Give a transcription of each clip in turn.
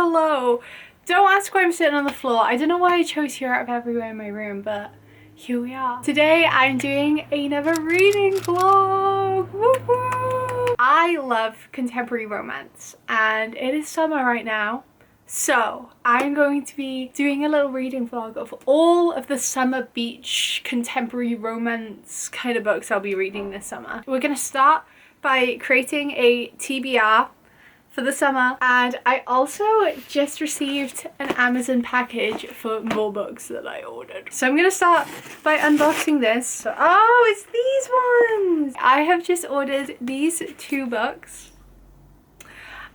Hello. Don't ask why I'm sitting on the floor. I don't know why I chose here out of everywhere in my room, but here we are. Today I'm doing another reading vlog. Woo-hoo! I love contemporary romance and it is summer right now. So I'm going to be doing a little reading vlog of all of the summer beach contemporary romance kind of books I'll be reading this summer. We're going to start by creating a TBR for the summer, and I also just received an Amazon package for more books that I ordered. So I'm gonna start by unboxing this. So, oh, it's these ones! I have just ordered these two books.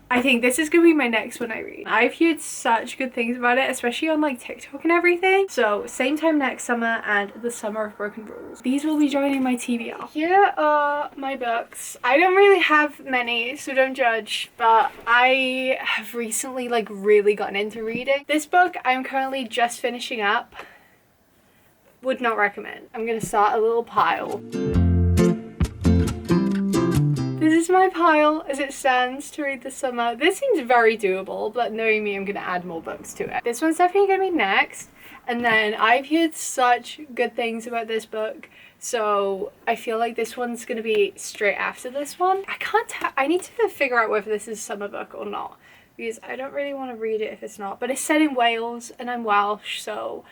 I think this is gonna be my next one I read. I've heard such good things about it, especially on like TikTok and everything. So same time next summer and the Summer of Broken Rules. These will be joining my TBR. Here are my books. I don't really have many, so don't judge, but I have recently like really gotten into reading. This book I'm currently just finishing up. Would not recommend. I'm gonna start a little pile. This is my pile as it stands to read this summer. This seems very doable, but knowing me, I'm going to add more books to it. This one's definitely going to be next. And then I've heard such good things about this book, so I feel like this one's going to be straight after this one. I need to figure out whether this is a summer book or not, because I don't really want to read it if it's not. But it's set in Wales and I'm Welsh, so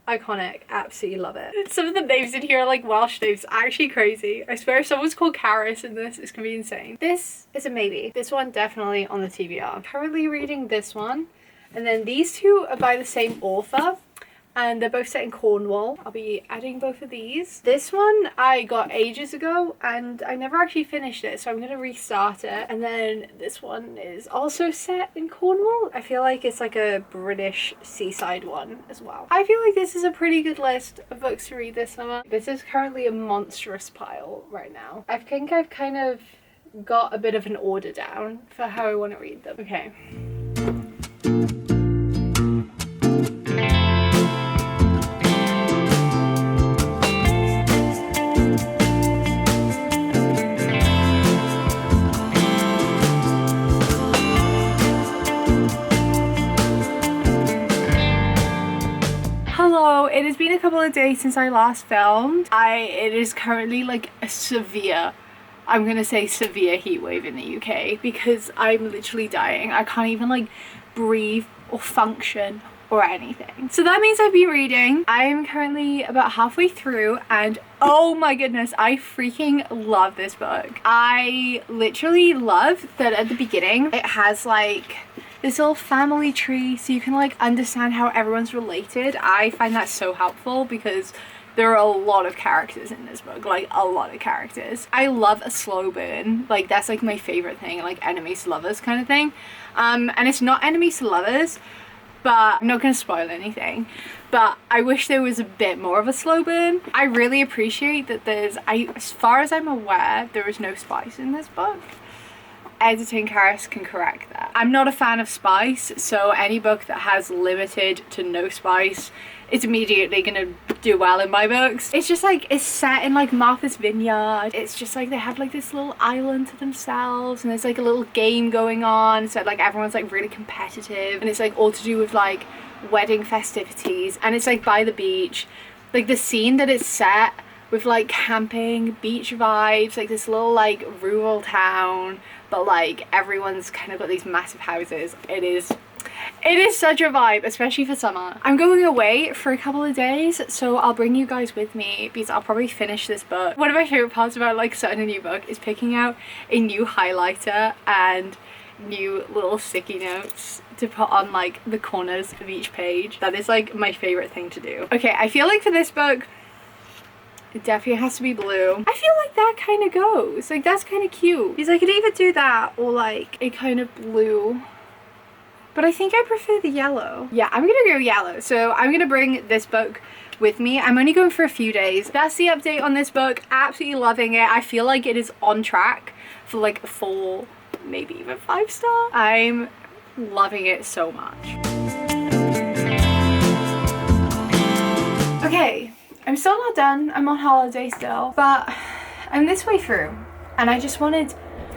iconic, absolutely love it. Some of the names in here are like Welsh names, actually crazy. I swear if someone's called Caris in this, it's gonna be insane. This is a maybe. This one definitely on the TBR. I'm currently reading this one, and then these two are by the same author, and they're both set in Cornwall. I'll be adding both of these. This one I got ages ago and I never actually finished it, so I'm gonna restart it. And then this one is also set in Cornwall. I feel like it's like a British seaside one as well. I feel like this is a pretty good list of books to read this summer. This is currently a monstrous pile right now. I think I've kind of got a bit of an order down for how I want to read them. Okay. Hello, it has been a couple of days since I last filmed. It is currently like a severe, I'm gonna say severe heat wave in the UK because I'm literally dying. I can't even like breathe or function or anything. So that means I've been reading. I am currently about halfway through and oh my goodness, I freaking love this book. I literally love that at the beginning it has like this little family tree so you can like understand how everyone's related. I find that so helpful because there are a lot of characters in this book, like a lot of characters. I love a slow burn, like that's like my favorite thing, like enemies to lovers kind of thing. And it's not enemies to lovers, but I'm not gonna spoil anything, but I wish there was a bit more of a slow burn. I really appreciate that as far as I'm aware, there is no spice in this book. Editing Caris can correct that. I'm not a fan of spice, so any book that has limited to no spice is immediately gonna do well in my books. It's just like, it's set in like Martha's Vineyard. It's just like they have like this little island to themselves and there's like a little game going on, so like everyone's like really competitive and it's like all to do with like wedding festivities and it's like by the beach. Like the scene that it's set with like camping, beach vibes, like this little like rural town, but like everyone's kind of got these massive houses. It is such a vibe, especially for summer. I'm going away for a couple of days, so I'll bring you guys with me because I'll probably finish this book. One of my favorite parts about like starting a new book is picking out a new highlighter and new little sticky notes to put on like the corners of each page. That is like my favorite thing to do. Okay, I feel like for this book, it definitely has to be blue. I feel like that kind of goes. Like, that's kind of cute. Because I could either do that or, like, a kind of blue. But I think I prefer the yellow. Yeah, I'm gonna go yellow. So I'm gonna bring this book with me. I'm only going for a few days. That's the update on this book. Absolutely loving it. I feel like it is on track for, like, a 4, maybe even 5-star. I'm loving it so much. Okay. I'm still not done, I'm on holiday still, but I'm this way through and I just wanted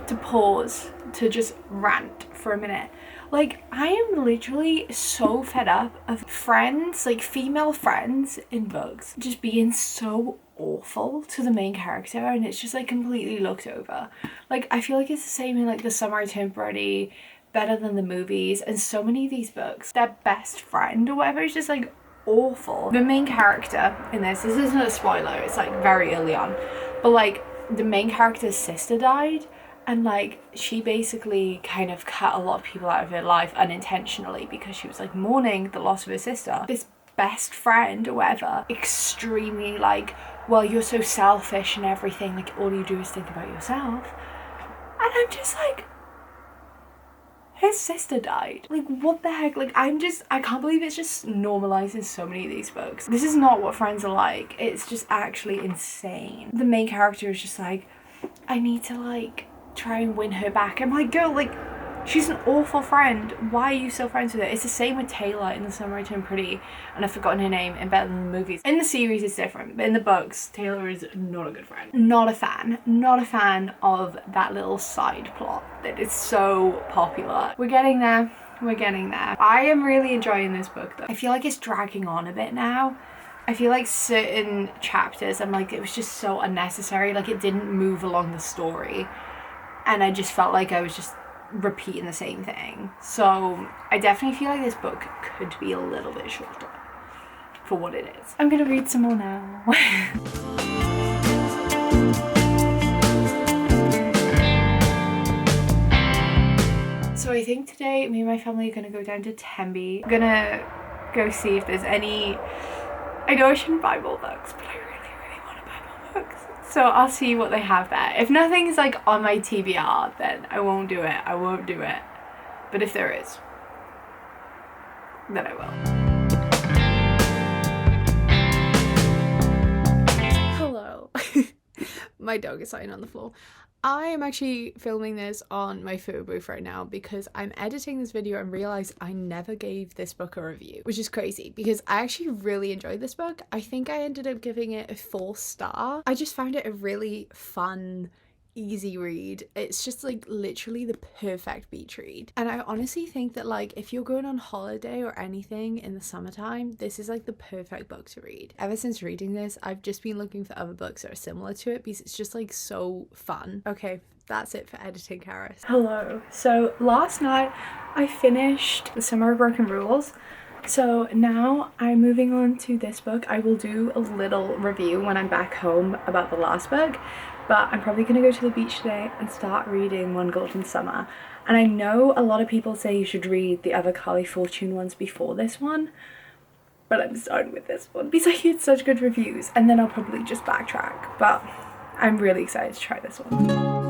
to pause to just rant for a minute Like, I am literally so fed up of friends, like female friends in books, just being so awful to the main character, and it's just like completely looked over. Like, I feel like it's the same in like The Summer I Turned Pretty, Better Than the Movies, and so many of these books, their best friend or whatever is just like awful. The main character in this isn't a spoiler, it's like very early on, but like the main character's sister died, and like she basically kind of cut a lot of people out of her life unintentionally because she was like mourning the loss of her sister. This best friend or whatever, extremely like, well, you're so selfish and everything, like all you do is think about yourself. And I'm just like, his sister died. Like, what the heck? Like, I can't believe it's just normalized in so many of these books. This is not what friends are like. It's just actually insane. The main character is just like, I need to like try and win her back. I'm like, girl, like, she's an awful friend. Why are you still friends with her? It's the same with Taylor in The Summer I Turned Pretty, and I've forgotten her name in Better Than the Movies. In the series it's different, but in the books, Taylor is not a good friend. Not a fan. Not a fan of that little side plot that is so popular. We're getting there. We're getting there. I am really enjoying this book though. I feel like it's dragging on a bit now. I feel like certain chapters, I'm like, it was just so unnecessary. Like, it didn't move along the story. And I just felt like I was just repeating the same thing. So I definitely feel like this book could be a little bit shorter for what it is. I'm gonna read some more now. So I think today me and my family are gonna go down to Tembe. I'm gonna go see if there's any, I know I shouldn't buy more books, but I really want to buy more books. So I'll see what they have there. If nothing's like on my TBR, then I won't do it. I won't do it. But if there is, then I will. Hello. My dog is lying on the floor. I am actually filming this on my photo booth right now because I'm editing this video and realized I never gave this book a review, which is crazy because I actually really enjoyed this book. I think I ended up giving it a 4-star. I just found it a really fun, easy read. It's just like literally the perfect beach read, and I honestly think that like if you're going on holiday or anything in the summertime, this is like the perfect book to read. Ever since reading this, I've just been looking for other books that are similar to it because it's just like so fun. Okay, that's it for editing, Karis. Hello. So last night I finished The Summer of Broken Rules. So now I'm moving on to this book. I will do a little review when I'm back home about the last book, but I'm probably gonna go to the beach today and start reading One Golden Summer. And I know a lot of people say you should read the other Carley Fortune ones before this one, but I'm starting with this one because I heard such good reviews, and then I'll probably just backtrack, but I'm really excited to try this one.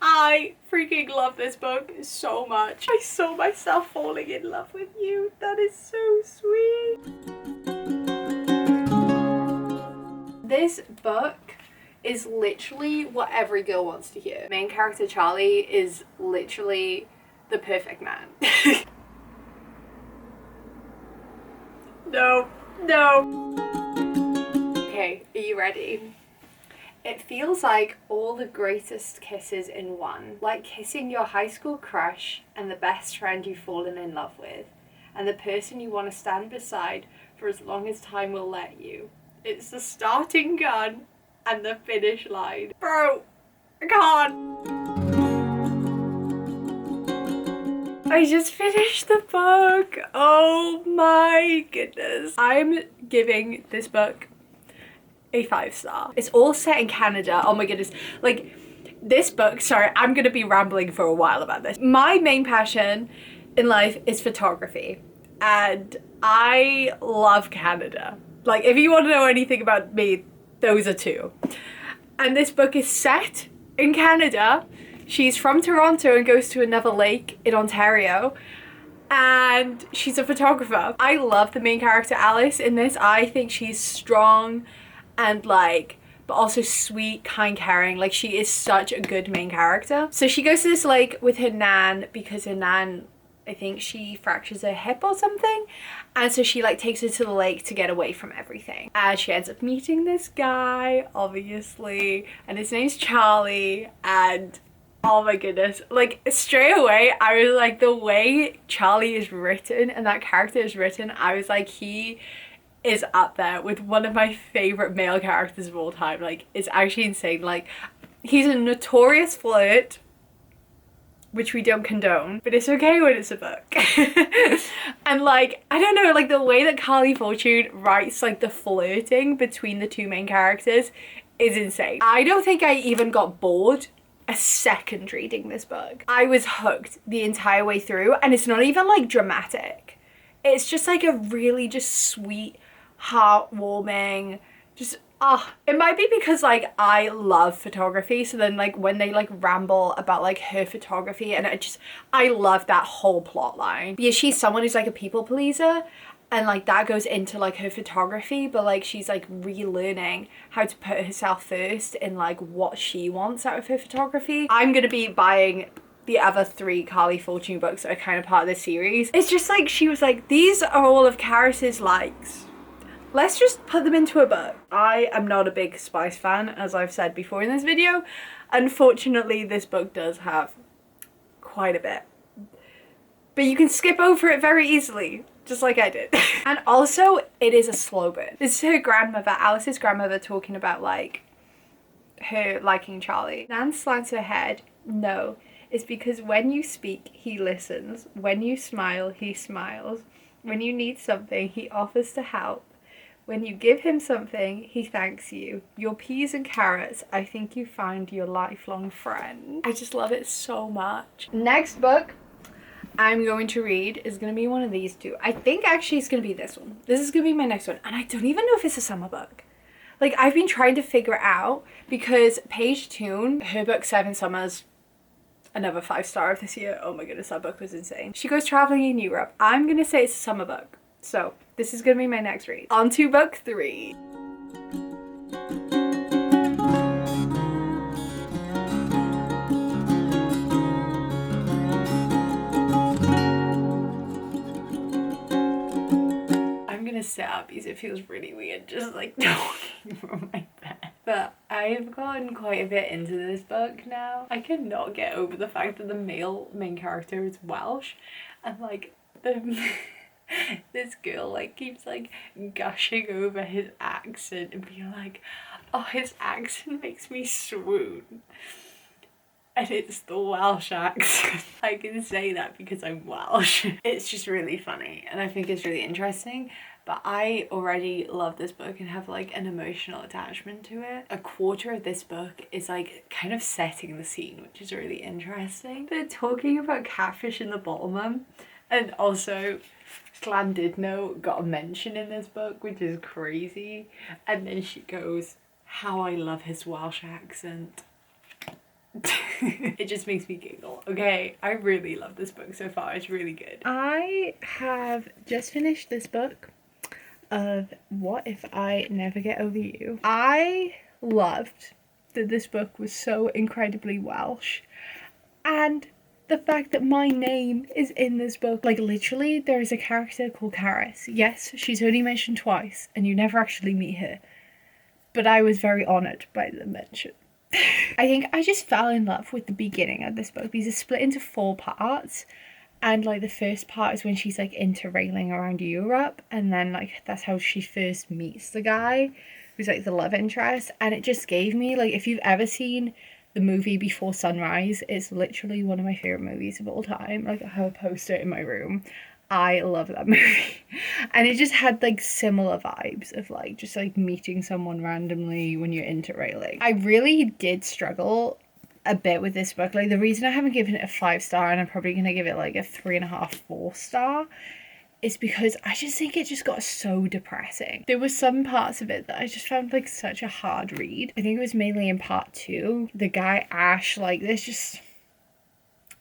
I freaking love this book so much. I saw myself falling in love with you. That is so sweet. This book is literally what every girl wants to hear. Main character Charlie is literally the perfect man. No. Okay, are you ready? It feels like all the greatest kisses in one, like kissing your high school crush and the best friend you've fallen in love with, and the person you want to stand beside for as long as time will let you. It's the starting gun and the finish line. Bro, I can't. I just finished the book. Oh my goodness. I'm giving this book a 5-star. It's all set in Canada. Oh my goodness. Like, this book, sorry, I'm gonna be rambling for a while about this. My main passion in life is photography, and I love Canada. Like, if you want to know anything about me, those are two. And this book is set in Canada. She's from Toronto and goes to another lake in Ontario. and she's a photographer. I love the main character Alice in this. I think she's strong and like, but also sweet, kind, caring. Like, she is such a good main character. So she goes to this lake with her nan because her nan, I think she fractures her hip or something, and so she like takes her to the lake to get away from everything, and she ends up meeting this guy, obviously, and his name's Charlie. And oh my goodness, like straight away I was like, the way Charlie is written and that character is written, I was like, he is up there with one of my favorite male characters of all time. Like, it's actually insane. Like, he's a notorious flirt, which we don't condone, but it's okay when it's a book. And like, I don't know, like the way that Carley Fortune writes like the flirting between the two main characters is insane. I don't think I even got bored a second reading this book. I was hooked the entire way through, and it's not even like dramatic. It's just like a really just sweet, heartwarming, just it might be because like I love photography, so then like when they like ramble about like her photography, and I love that whole plot line. Yeah, she's someone who's like a people pleaser, and like that goes into like her photography, but like she's like relearning how to put herself first in like what she wants out of her photography. I'm gonna be buying the other 3 Carley Fortune books that are kind of part of this series. It's just like, she was like, these are all of Karis's likes, let's just put them into a book. I am not a big Spice fan, as I've said before in this video. Unfortunately, this book does have quite a bit, but you can skip over it very easily, just like I did. And also, it is a slow burn. This is her grandmother, Alice's grandmother, talking about like her liking Charlie. Nan slants her head. No, it's because when you speak, he listens. When you smile, he smiles. When you need something, he offers to help. When you give him something, he thanks you. Your peas and carrots, I think you find your lifelong friend. I just love it so much. Next book I'm going to read is going to be one of these 2. I think actually it's going to be this one. This is going to be my next one. And I don't even know if it's a summer book. Like, I've been trying to figure it out because Paige Toon, her book 7 Summers, another 5-star of this year. Oh my goodness, that book was insane. She goes traveling in Europe. I'm going to say it's a summer book. So this is going to be my next read. On to book 3. I'm going to sit up because it feels really weird just like talking from my bed. But I've gotten quite a bit into this book now. I cannot get over the fact that the male main character is Welsh, and like this girl like keeps like gushing over his accent and being like, oh, his accent makes me swoon. And it's the Welsh accent. I can say that because I'm Welsh. It's just really funny, and I think it's really interesting. But I already love this book and have like an emotional attachment to it. A quarter of this book is like kind of setting the scene, which is really interesting. They're talking about catfish in the bottom, and also Llandudno got a mention in this book, which is crazy. And then she goes, how I love his Welsh accent. It just makes me giggle. Okay, I really love this book so far. It's really good. I have just finished this book of What If I Never Get Over You. I loved that this book was so incredibly Welsh, and the fact that my name is in this book. Like, literally, there is a character called Caris. Yes, she's only mentioned twice, and you never actually meet her, but I was very honoured by the mention. I think I just fell in love with the beginning of this book because it's split into 4 parts, and like the first part is when she's like interrailing around Europe, and then like that's how she first meets the guy who's like the love interest. And it just gave me, like, if you've ever seen the movie Before Sunrise, it's literally one of my favorite movies of all time. Like, I have a poster in my room. I love that movie. And it just had like similar vibes of like just like meeting someone randomly when you're interrailing. I really did struggle a bit with this book. Like, the reason I haven't given it a 5-star, and I'm probably gonna give it like a 3.5, 4-star, is because I just think it just got so depressing. There were some parts of it that I just found like such a hard read. I think it was mainly in part 2. The guy Ash, like, there's just,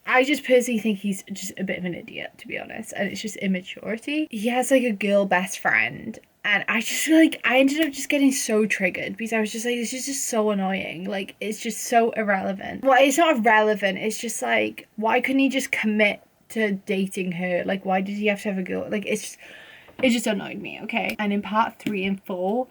I just personally think he's just a bit of an idiot, to be honest, and it's just immaturity. He has like a girl best friend, and I just like, I ended up just getting so triggered because I was just like, this is just so annoying. Like, it's just so irrelevant. Well, it's not irrelevant, it's just like, why couldn't he just commit to dating her? Like, why did he have to have a girl? Like, it just annoyed me, okay? And in part 3 and 4,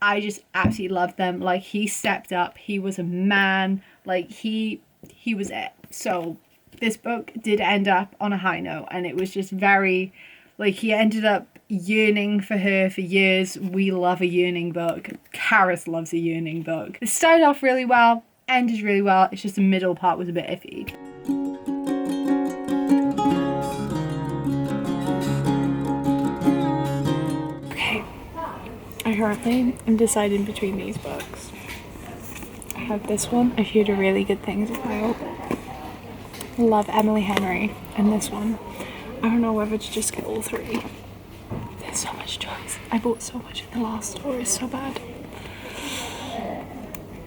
I just absolutely loved them. Like, he stepped up, he was a man, like, he was it. So this book did end up on a high note, and it was just very, like, he ended up yearning for her for years. We love a yearning book. Karis loves a yearning book. It started off really well, ended really well. It's just the middle part was a bit iffy. Okay, I currently am deciding between these books. I have this one I've heard really good things about. Love Emily Henry, and this one. I don't know whether to just get all 3. There's so much choice. I bought so much in the last store, it's so bad.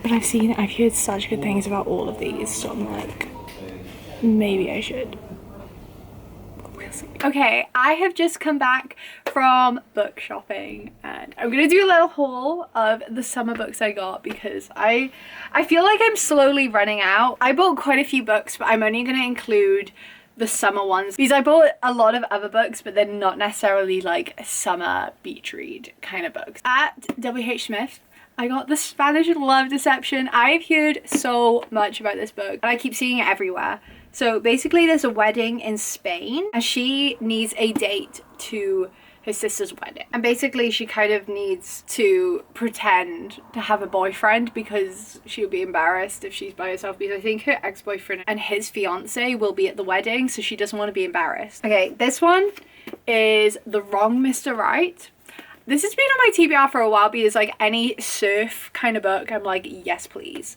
But I've heard such good things about all of these, so I'm like, maybe I should. We'll see. Okay, I have just come back from book shopping, and I'm gonna do a little haul of the summer books I got because I feel like I'm slowly running out. I bought quite a few books, but I'm only gonna include the summer ones because I bought a lot of other books, but they're not necessarily like summer beach read kind of books. At W.H. Smith, I got The Spanish Love Deception. I've heard so much about this book and I keep seeing it everywhere. So basically there's a wedding in Spain and she needs a date to her sister's wedding. And basically she kind of needs to pretend to have a boyfriend because she'll be embarrassed if she's by herself, because I think her ex-boyfriend and his fiance will be at the wedding, so she doesn't want to be embarrassed. Okay, this one is The Wrong Mr. Right. This has been on my TBR for a while because like any surf kind of book, I'm like, yes please,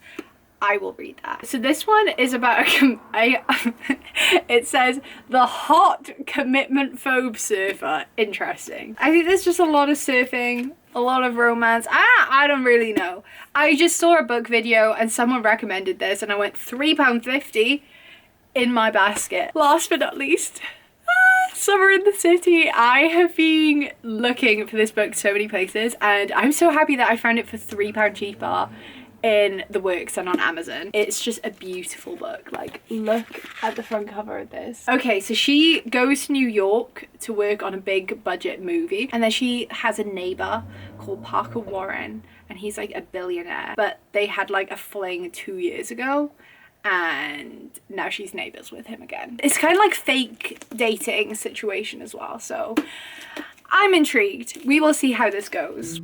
I will read that. So this one is about it says the hot commitment phobe surfer. Interesting. I think there's just a lot of surfing, a lot of romance. I don't really know. I just saw a book video and someone recommended this and I went £3.50 in my basket. Last but not least, Summer in the City. I have been looking for this book so many places and I'm so happy that I found it for £3 cheaper in the works and on Amazon. It's just a beautiful book. Like, look at the front cover of this. Okay, so she goes to New York to work on a big budget movie and then she has a neighbor called Parker Warren and he's like a billionaire, but they had like a fling 2 years ago and now she's neighbors with him again. It's kind of like fake dating situation as well, so I'm intrigued. We will see how this goes.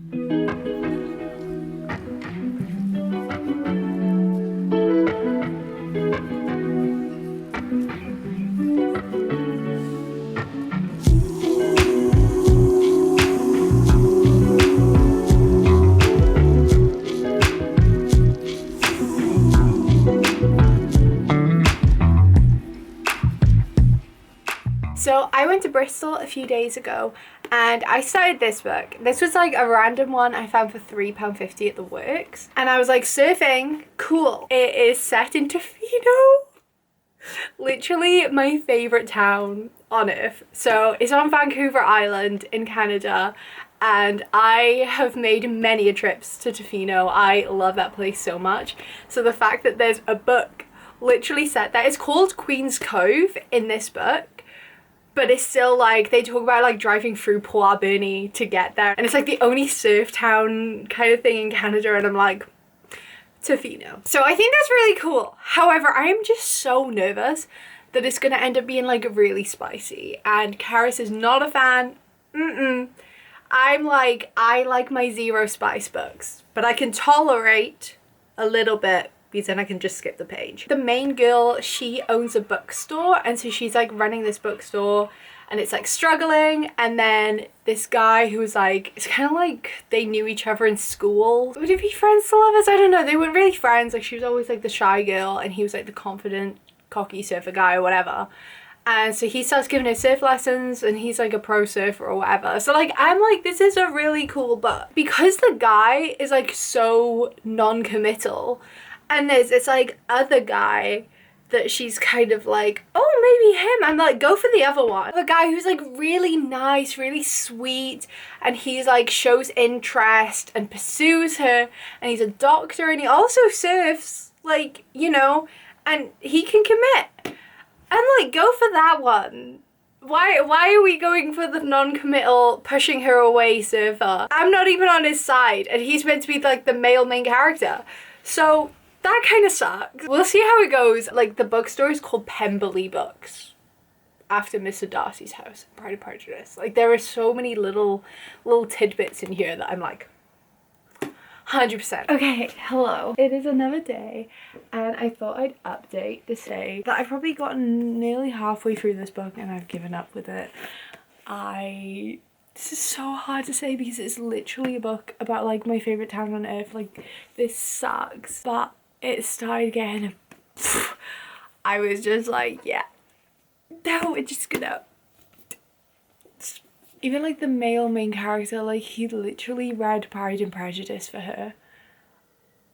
So I went to Bristol a few days ago and I started this book. This was like a random one I found for £3.50 at the works. And I was like, surfing, cool. It is set in Tofino. Literally my favourite town on earth. So it's on Vancouver Island in Canada and I have made many trips to Tofino. I love that place so much. So the fact that there's a book literally set there, it's called Queen's Cove in this book. But it's still like, they talk about like driving through Port Alberni to get there. And it's like the only surf town kind of thing in Canada. And I'm like, Tofino. So I think that's really cool. However, I am just so nervous that it's going to end up being like really spicy. And Karis is not a fan. I'm like, I like my zero spice books. But I can tolerate a little bit because then I can just skip the page. The main girl, she owns a bookstore and so she's like running this bookstore and it's like struggling, and then this guy who was like, it's kind of like they knew each other in school. Would it be friends to lovers? I don't know. They weren't really friends. Like she was always like the shy girl and he was like the confident, cocky surfer guy or whatever. And so he starts giving her surf lessons and he's like a pro surfer or whatever. So like, I'm like, this is a really cool book. Because the guy is like so non-committal, and there's this like other guy that she's kind of like, oh, maybe him. I'm like, go for the other one. The guy who's like really nice, really sweet, and he's like shows interest and pursues her, and he's a doctor, and he also surfs, like, you know, and he can commit. And like, go for that one. Why are we going for the non-committal, pushing her away surfer? I'm not even on his side, and he's meant to be like the male main character. So that kind of sucks. We'll see how it goes. Like, the bookstore is called Pemberley Books, after Mr. Darcy's house, Pride and Prejudice. Like, there are so many little tidbits in here that I'm like, 100%. Okay, hello. It is another day, and I thought I'd update to say that I've probably gotten nearly halfway through this book and I've given up with it. This is so hard to say because it's literally a book about like my favorite town on earth. Like, this sucks, but it started again. I was just like, yeah, no, we're just gonna. Even like the male main character, like, he literally read Pride and Prejudice for her.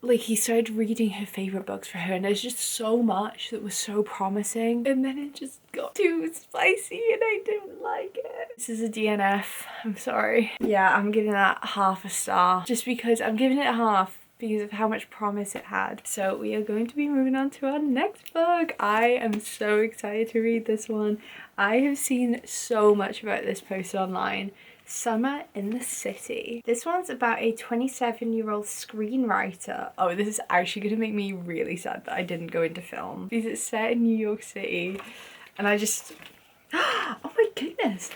Like, he started reading her favourite books for her, and there's just so much that was so promising, and then it just got too spicy and I didn't like it. This is a DNF, I'm sorry. Yeah, I'm giving that half a star, just because I'm giving it a half because of how much promise it had. So we are going to be moving on to our next book. I am so excited to read this one. I have seen so much about this post online. Summer in the City. This one's about a 27-year-old screenwriter. Oh, this is actually going to make me really sad that I didn't go into film, because it's set in New York City, and I just... Oh my goodness.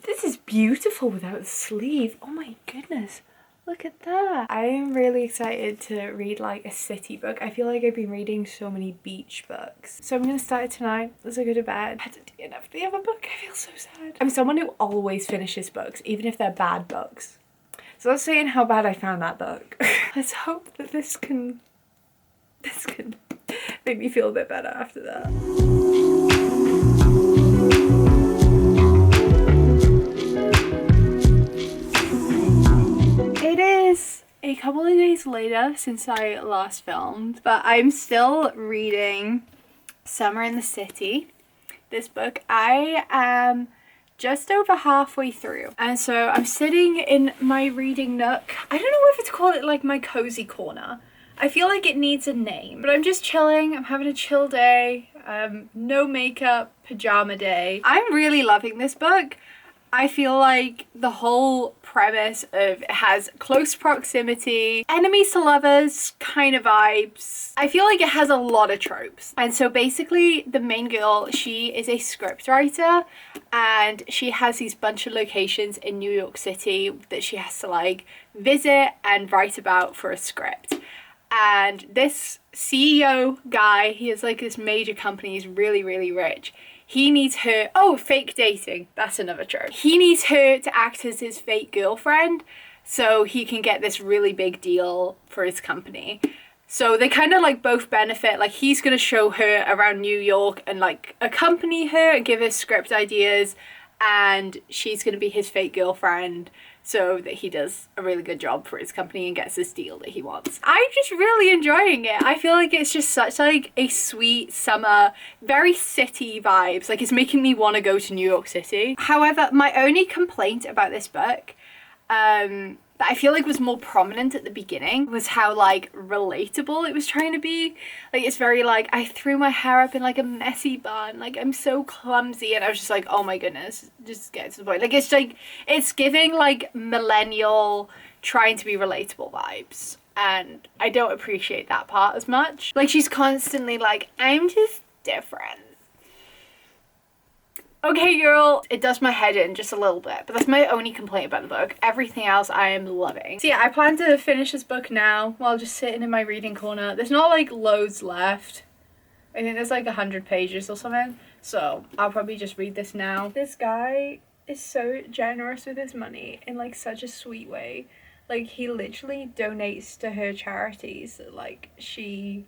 This is beautiful without the sleeve. Oh my goodness. Look at that. I am really excited to read like a city book. I feel like I've been reading so many beach books. So I'm going to start it tonight as I go to bed. I had to DNF the other book. I feel so sad. I'm someone who always finishes books, even if they're bad books. So let's saying how bad I found that book. Let's hope that this can make me feel a bit better after that. It is a couple of days later since I last filmed, but I'm still reading Summer in the City. This book, I am just over halfway through, and so I'm sitting in my reading nook. I don't know if to call it like my cozy corner. I feel like it needs a name, but I'm just chilling. I'm having a chill day, no makeup, pajama day. I'm really loving this book. I feel like the whole premise of it has close proximity, enemies to lovers kind of vibes. I feel like it has a lot of tropes. And so basically the main girl, she is a scriptwriter, and she has these bunch of locations in New York City that she has to like visit and write about for a script. And this CEO guy, he has like this major company, he's really, really rich. He needs her, oh, fake dating, that's another trope. He needs her to act as his fake girlfriend so he can get this really big deal for his company. So they kind of like both benefit. Like, he's gonna show her around New York and like accompany her and give her script ideas, and she's gonna be his fake girlfriend so that he does a really good job for his company and gets this deal that he wants. I'm just really enjoying it. I feel like it's just such like a sweet summer, very city vibes. Like, it's making me want to go to New York City. However, my only complaint about this book, that I feel like was more prominent at the beginning, was how like relatable it was trying to be. Like, it's very like, I threw my hair up in like a messy bun, like I'm so clumsy, and I was just like, oh my goodness, just get to the point. Like, it's like, it's giving like millennial trying to be relatable vibes, and I don't appreciate that part as much. Like, she's constantly like, I'm just different. Okay, girl, it does my head in just a little bit, but that's my only complaint about the book. Everything else I am loving. So yeah, I plan to finish this book now while just sitting in my reading corner. There's not like loads left. I think there's like 100 pages or something. So I'll probably just read this now. This guy is so generous with his money in like such a sweet way. Like, he literally donates to her charities that like she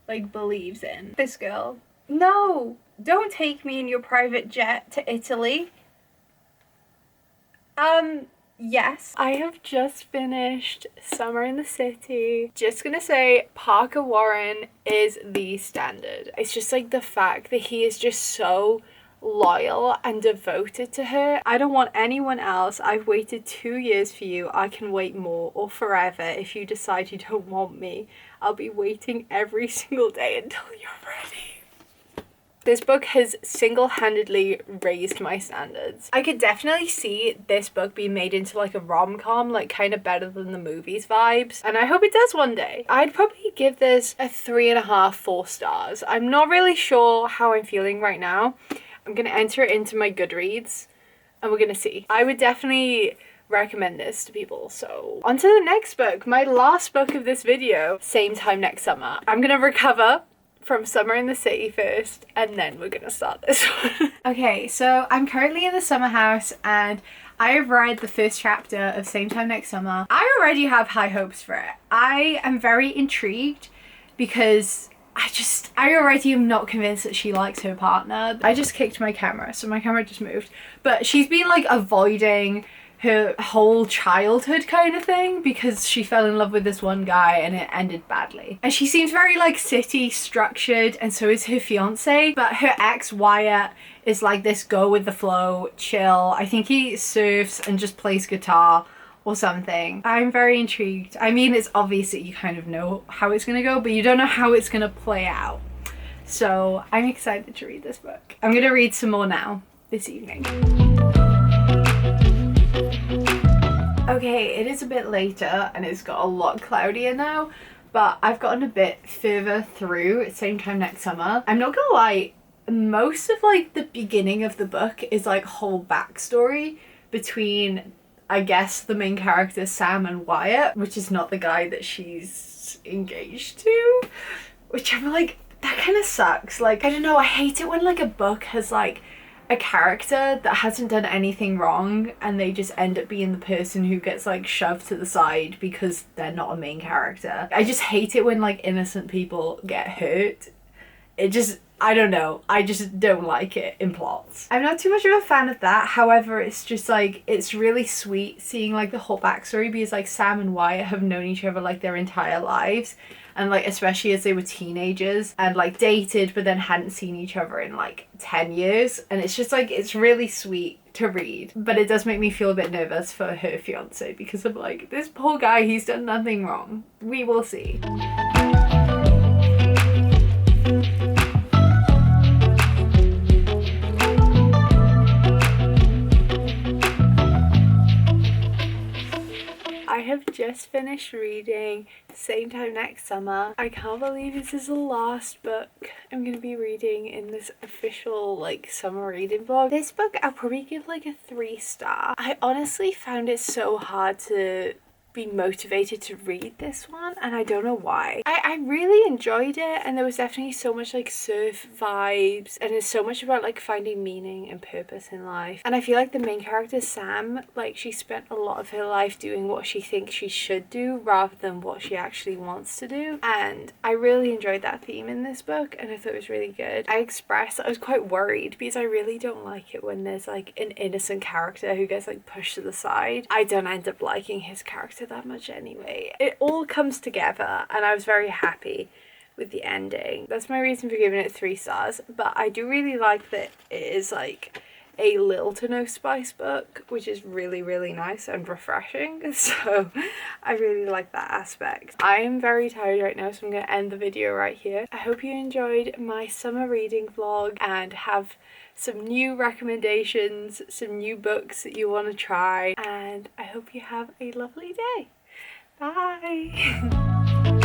like believes in. This girl, no, don't take me in your private jet to Italy. Yes, I have just finished Summer in the City. Just gonna say Parker Warren is the standard. It's just like the fact that he is just so loyal and devoted to her. I don't want anyone else. I've waited 2 years for you. I can wait more or forever. If you decide you don't want me, I'll be waiting every single day until you're ready. This book has single-handedly raised my standards. I could definitely see this book being made into like a rom-com, like kind of better than the movies vibes, and I hope it does one day. I'd probably give this a 3.5, 4 stars. I'm not really sure how I'm feeling right now. I'm gonna enter it into my Goodreads and we're gonna see. I would definitely recommend this to people. So on to the next book, my last book of this video, Same Time Next Summer. I'm gonna recover from Summer in the City first, and then we're gonna start this one. Okay, so I'm currently in the summer house and I have read the first chapter of Same Time Next Summer. I already have high hopes for it. I am very intrigued because I already am not convinced that she likes her partner. I just kicked my camera, so my camera just moved. But she's been like avoiding her whole childhood kind of thing because she fell in love with this one guy and it ended badly. And she seems very like city structured, and so is her fiance, but her ex Wyatt is like this go with the flow, chill. I think he surfs and just plays guitar or something. I'm very intrigued. I mean, it's obvious that you kind of know how it's gonna go, but you don't know how it's gonna play out. So I'm excited to read this book. I'm gonna read some more now this evening. Okay, it is a bit later and it's got a lot cloudier now, but I've gotten a bit further through Same Time Next Summer. I'm not gonna lie, most of like the beginning of the book is like whole backstory between, I guess, the main characters Sam and Wyatt, which is not the guy that she's engaged to, which I'm like, that kind of sucks. Like, I don't know, I hate it when like a book has like a character that hasn't done anything wrong and they just end up being the person who gets like shoved to the side because they're not a main character. I just hate it when like innocent people get hurt. It just, I don't know, I just don't like it in plots. I'm not too much of a fan of that. However, it's just like, it's really sweet seeing like the whole backstory because like Sam and Wyatt have known each other like their entire lives, and like especially as they were teenagers and like dated but then hadn't seen each other in like 10 years, and it's just like, it's really sweet to read, but it does make me feel a bit nervous for her fiance because I'm like, this poor guy, he's done nothing wrong. We will see. I have just finished reading Same Time Next Summer. I can't believe this is the last book I'm going to be reading in this official like summer reading vlog. This book I'll probably give like a 3 star. I honestly found it so hard to be motivated to read this one, and I don't know why. I really enjoyed it, and there was definitely so much like surf vibes, and it's so much about like finding meaning and purpose in life. And I feel like the main character Sam, like she spent a lot of her life doing what she thinks she should do rather than what she actually wants to do, and I really enjoyed that theme in this book and I thought it was really good. I was quite worried because I really don't like it when there's like an innocent character who gets like pushed to the side. I don't end up liking his character that much anyway. It all comes together and I was very happy with the ending. That's my reason for giving it 3 stars, but I do really like that it is like a little to no spice book, which is really, really nice and refreshing, so I really like that aspect. I am very tired right now, so I'm going to end the video right here. I hope you enjoyed my summer reading vlog and have some new recommendations, some new books that you want to try, and I hope you have a lovely day. Bye!